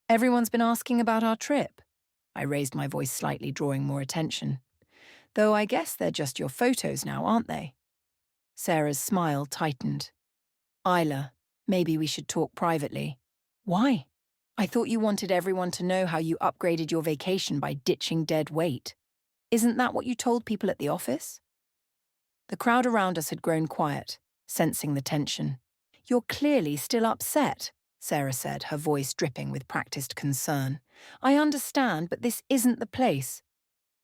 Everyone's been asking about our trip." I raised my voice slightly, drawing more attention. "Though I guess they're just your photos now, aren't they?" Sarah's smile tightened. "Isla, maybe we should talk privately." "Why?" "I thought you wanted everyone to know how you upgraded your vacation by ditching dead weight. Isn't that what you told people at the office?" The crowd around us had grown quiet, sensing the tension. "You're clearly still upset," Sarah said, her voice dripping with practiced concern. "I understand, but this isn't the place."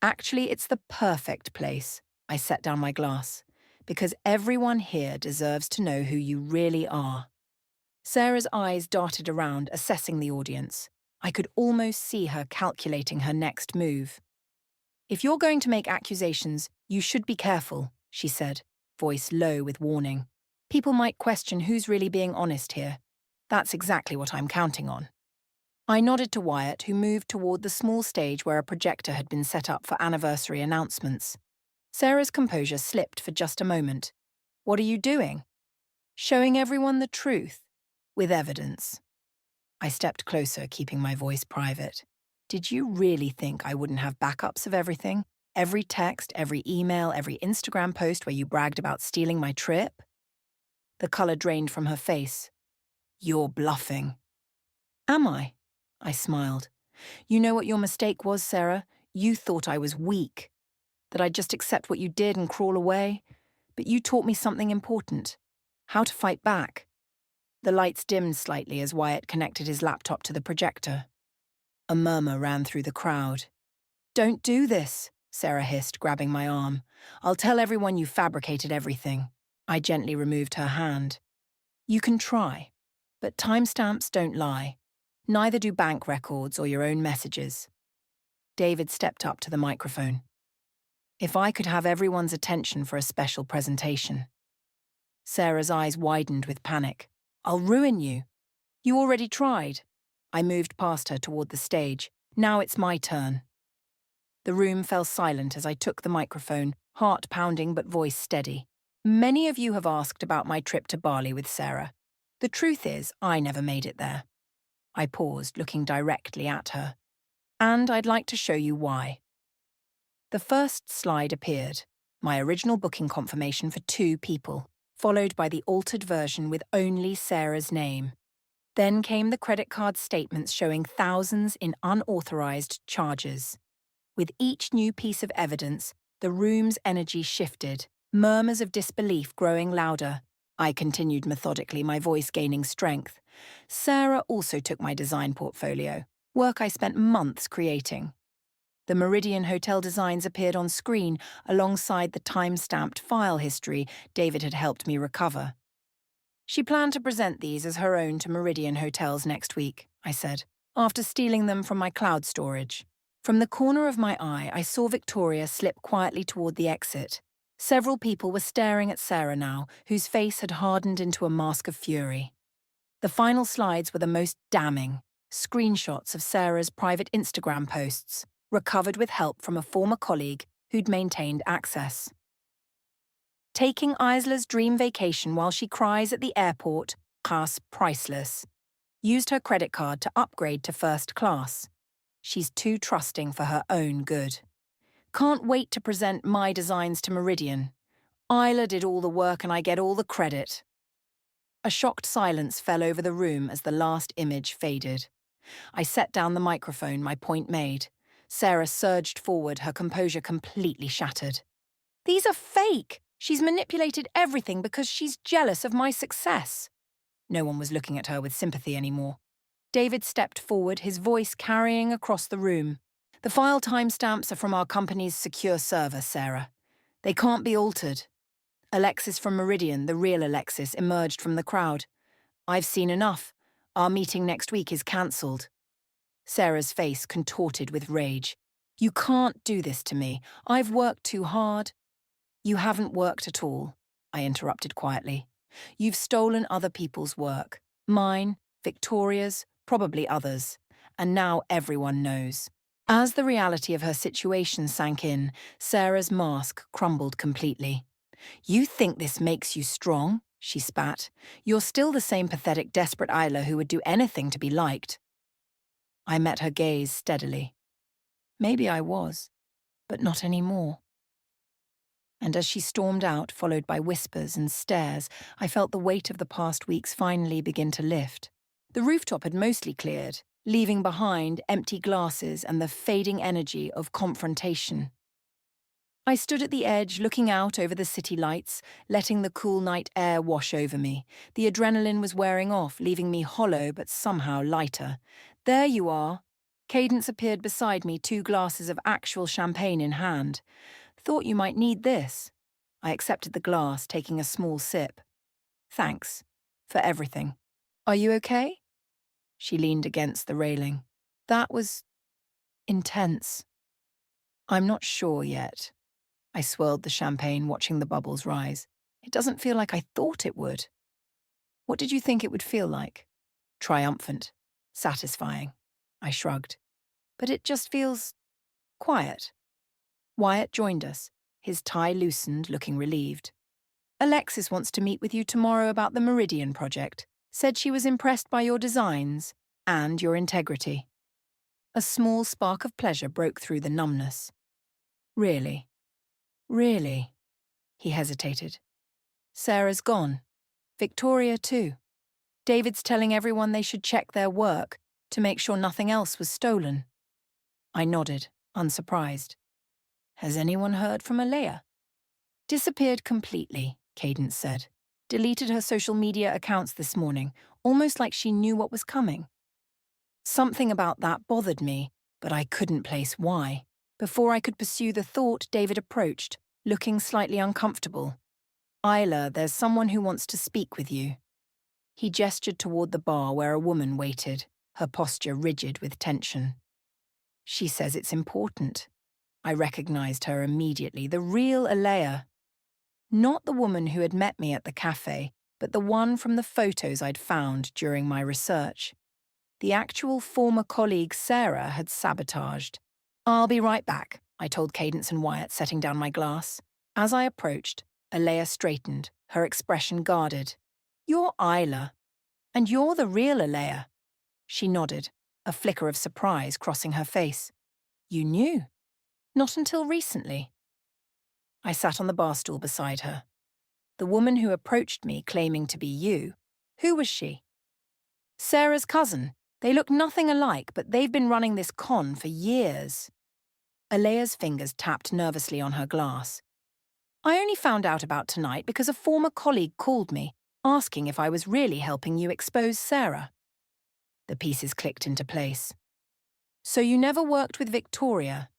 "Actually, it's the perfect place." I set down my glass. "Because everyone here deserves to know who you really are." Sarah's eyes darted around, assessing the audience. I could almost see her calculating her next move. "If you're going to make accusations, you should be careful," she said, voice low with warning. "People might question who's really being honest here. That's exactly what I'm counting on." I nodded to Wyatt, who moved toward the small stage where a projector had been set up for anniversary announcements. Sarah's composure slipped for just a moment. "What are you doing?" "Showing everyone the truth, with evidence." I stepped closer, keeping my voice private. "Did you really think I wouldn't have backups of everything? Every text, every email, every Instagram post where you bragged about stealing my trip?" The color drained from her face. You're bluffing. Am I? I smiled. You know what your mistake was, Sarah? You thought I was weak, that I'd just accept what you did and crawl away. But you taught me something important. How to fight back. The lights dimmed slightly as Wyatt connected his laptop to the projector. A murmur ran through the crowd. Don't do this, Sarah hissed, grabbing my arm. I'll tell everyone you fabricated everything. I gently removed her hand. You can try, but timestamps don't lie. Neither do bank records or your own messages. David stepped up to the microphone. If I could have everyone's attention for a special presentation. Sarah's eyes widened with panic. I'll ruin you. You already tried. I moved past her toward the stage. Now it's my turn. The room fell silent as I took the microphone, heart pounding but voice steady. Many of you have asked about my trip to Bali with Sarah. The truth is, I never made it there. I paused, looking directly at her. And I'd like to show you why. The first slide appeared, my original booking confirmation for 2 people, followed by the altered version with only Sarah's name. Then came the credit card statements showing thousands in unauthorized charges. With each new piece of evidence, the room's energy shifted, murmurs of disbelief growing louder. I continued methodically, my voice gaining strength. Sarah also took my design portfolio, work I spent months creating. The Meridian Hotel designs appeared on screen alongside the time-stamped file history David had helped me recover. She planned to present these as her own to Meridian Hotels next week, I said, after stealing them from my cloud storage. From the corner of my eye, I saw Victoria slip quietly toward the exit. Several people were staring at Sarah now, whose face had hardened into a mask of fury. The final slides were the most damning, screenshots of Sarah's private Instagram posts, recovered with help from a former colleague who'd maintained access. Taking Isla's dream vacation while she cries at the airport, costs priceless. Used her credit card to upgrade to first class. She's too trusting for her own good. Can't wait to present my designs to Meridian. Isla did all the work and I get all the credit. A shocked silence fell over the room as the last image faded. I set down the microphone, my point made. Sarah surged forward, her composure completely shattered. These are fake! She's manipulated everything because she's jealous of my success. No one was looking at her with sympathy anymore. David stepped forward, his voice carrying across the room. The file timestamps are from our company's secure server, Sarah. They can't be altered. Alexis from Meridian, the real Alexis, emerged from the crowd. I've seen enough. Our meeting next week is cancelled. Sarah's face contorted with rage. You can't do this to me. I've worked too hard. You haven't worked at all, I interrupted quietly. You've stolen other people's work. Mine, Victoria's, probably others. And now everyone knows. As the reality of her situation sank in, Sarah's mask crumbled completely. You think this makes you strong? She spat. You're still the same pathetic, desperate Isla who would do anything to be liked. I met her gaze steadily. Maybe I was, but not anymore. And as she stormed out, followed by whispers and stares, I felt the weight of the past weeks finally begin to lift. The rooftop had mostly cleared, leaving behind empty glasses and the fading energy of confrontation. I stood at the edge, looking out over the city lights, letting the cool night air wash over me. The adrenaline was wearing off, leaving me hollow but somehow lighter. There you are. Cadence appeared beside me, 2 glasses of actual champagne in hand. Thought you might need this. I accepted the glass, taking a small sip. Thanks. For everything. Are you okay? She leaned against the railing. That was intense. I'm not sure yet. I swirled the champagne, watching the bubbles rise. It doesn't feel like I thought it would. What did you think it would feel like? Triumphant. Satisfying. I shrugged. But it just feels quiet. Wyatt joined us, his tie loosened, looking relieved. Alexis wants to meet with you tomorrow about the Meridian project. Said she was impressed by your designs and your integrity. A small spark of pleasure broke through the numbness. Really? Really? He hesitated. Sarah's gone. Victoria too. David's telling everyone they should check their work to make sure nothing else was stolen. I nodded, unsurprised. Has anyone heard from Alea? Disappeared completely, Cadence said. Deleted her social media accounts this morning, almost like she knew what was coming. Something about that bothered me, but I couldn't place why. Before I could pursue the thought, David approached, looking slightly uncomfortable. Isla, there's someone who wants to speak with you. He gestured toward the bar where a woman waited, her posture rigid with tension. She says it's important. I recognized her immediately, the real Alea. Not the woman who had met me at the cafe, but the one from the photos I'd found during my research. The actual former colleague Sarah had sabotaged. I'll be right back, I told Cadence and Wyatt, setting down my glass. As I approached, Alea straightened, her expression guarded. You're Isla. And you're the real Alea. She nodded, a flicker of surprise crossing her face. You knew? Not until recently. I sat on the bar stool beside her. The woman who approached me claiming to be you, who was she? Sarah's cousin. They look nothing alike, but they've been running this con for years. Alea's fingers tapped nervously on her glass. I only found out about tonight because a former colleague called me, asking if I was really helping you expose Sarah. The pieces clicked into place. So you never worked with Victoria?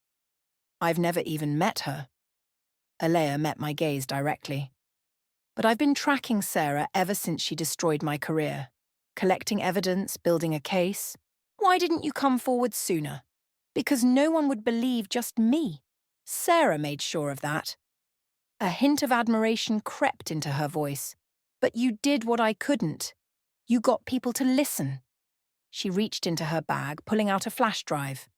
I've never even met her. Alea met my gaze directly. But I've been tracking Sarah ever since she destroyed my career. Collecting evidence, building a case. Why didn't you come forward sooner? Because no one would believe just me. Sarah made sure of that. A hint of admiration crept into her voice. But you did what I couldn't. You got people to listen. She reached into her bag, pulling out a flash drive.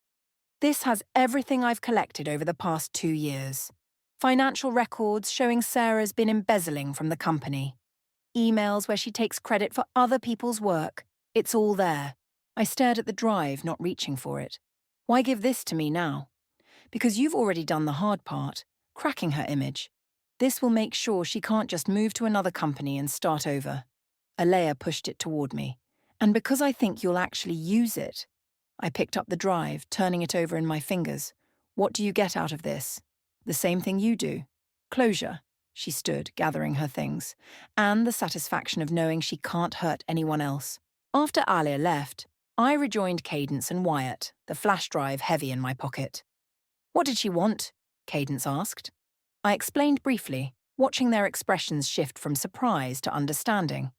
This has everything I've collected over the past 2 years. Financial records showing Sarah's been embezzling from the company. Emails where she takes credit for other people's work. It's all there. I stared at the drive, not reaching for it. Why give this to me now? Because you've already done the hard part, cracking her image. This will make sure she can't just move to another company and start over. Alea pushed it toward me. And because I think you'll actually use it. I picked up the drive, turning it over in my fingers. What do you get out of this? The same thing you do. Closure. She stood, gathering her things, and the satisfaction of knowing she can't hurt anyone else. After Alia left, I rejoined Cadence and Wyatt, the flash drive heavy in my pocket. What did she want? Cadence asked. I explained briefly, watching their expressions shift from surprise to understanding.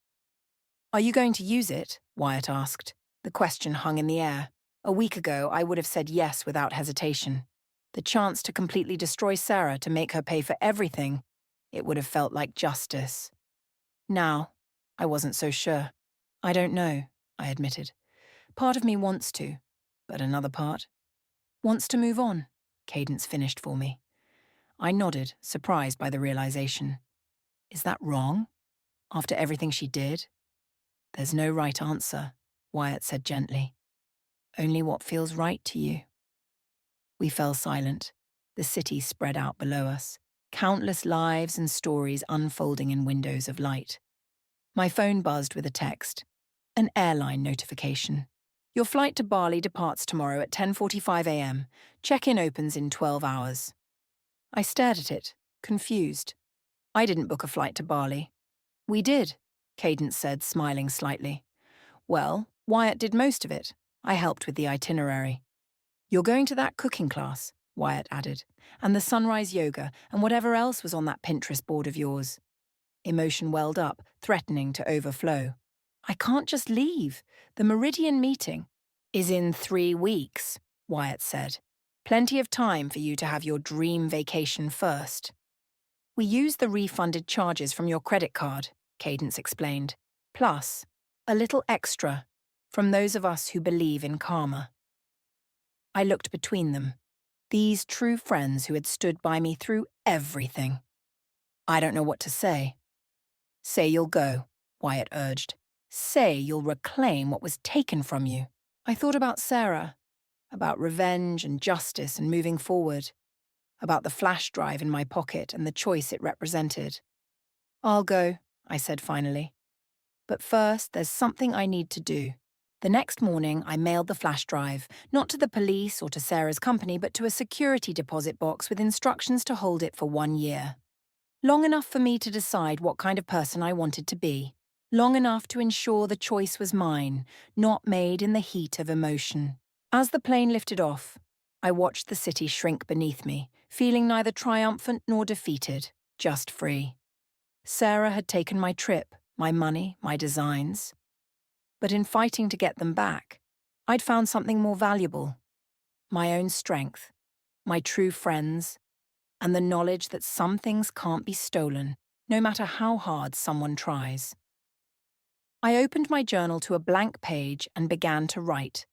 Are you going to use it? Wyatt asked. The question hung in the air. A week ago, I would have said yes without hesitation. The chance to completely destroy Sarah to make her pay for everything. It would have felt like justice. Now, I wasn't so sure. I don't know, I admitted. Part of me wants to, but another part wants to move on, Cadence finished for me. I nodded, surprised by the realization. Is that wrong? After everything she did? There's no right answer, Wyatt said gently. Only what feels right to you. We fell silent. The city spread out below us. Countless lives and stories unfolding in windows of light. My phone buzzed with a text. An airline notification. Your flight to Bali departs tomorrow at 10:45 a.m. Check-in opens in 12 hours. I stared at it, confused. I didn't book a flight to Bali. We did, Cadence said, smiling slightly. Well, Wyatt did most of it. I helped with the itinerary. You're going to that cooking class, Wyatt added, and the sunrise yoga and whatever else was on that Pinterest board of yours. Emotion welled up, threatening to overflow. I can't just leave. The Meridian meeting is in 3 weeks, Wyatt said. Plenty of time for you to have your dream vacation first. We use the refunded charges from your credit card, Cadence explained. Plus, a little extra from those of us who believe in karma. I looked between them. These true friends who had stood by me through everything. I don't know what to say. Say you'll go, Wyatt urged. Say you'll reclaim what was taken from you. I thought about Sarah, about revenge and justice and moving forward, about the flash drive in my pocket and the choice it represented. I'll go, I said finally. But first, there's something I need to do. The next morning, I mailed the flash drive, not to the police or to Sarah's company, but to a security deposit box with instructions to hold it for 1 year. Long enough for me to decide what kind of person I wanted to be. Long enough to ensure the choice was mine, not made in the heat of emotion. As the plane lifted off, I watched the city shrink beneath me, feeling neither triumphant nor defeated, just free. Sarah had taken my trip, my money, my designs. But in fighting to get them back, I'd found something more valuable: my own strength, my true friends, and the knowledge that some things can't be stolen, no matter how hard someone tries. I opened my journal to a blank page and began to write,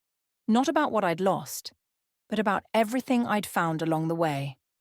not about what I'd lost, but about everything I'd found along the way.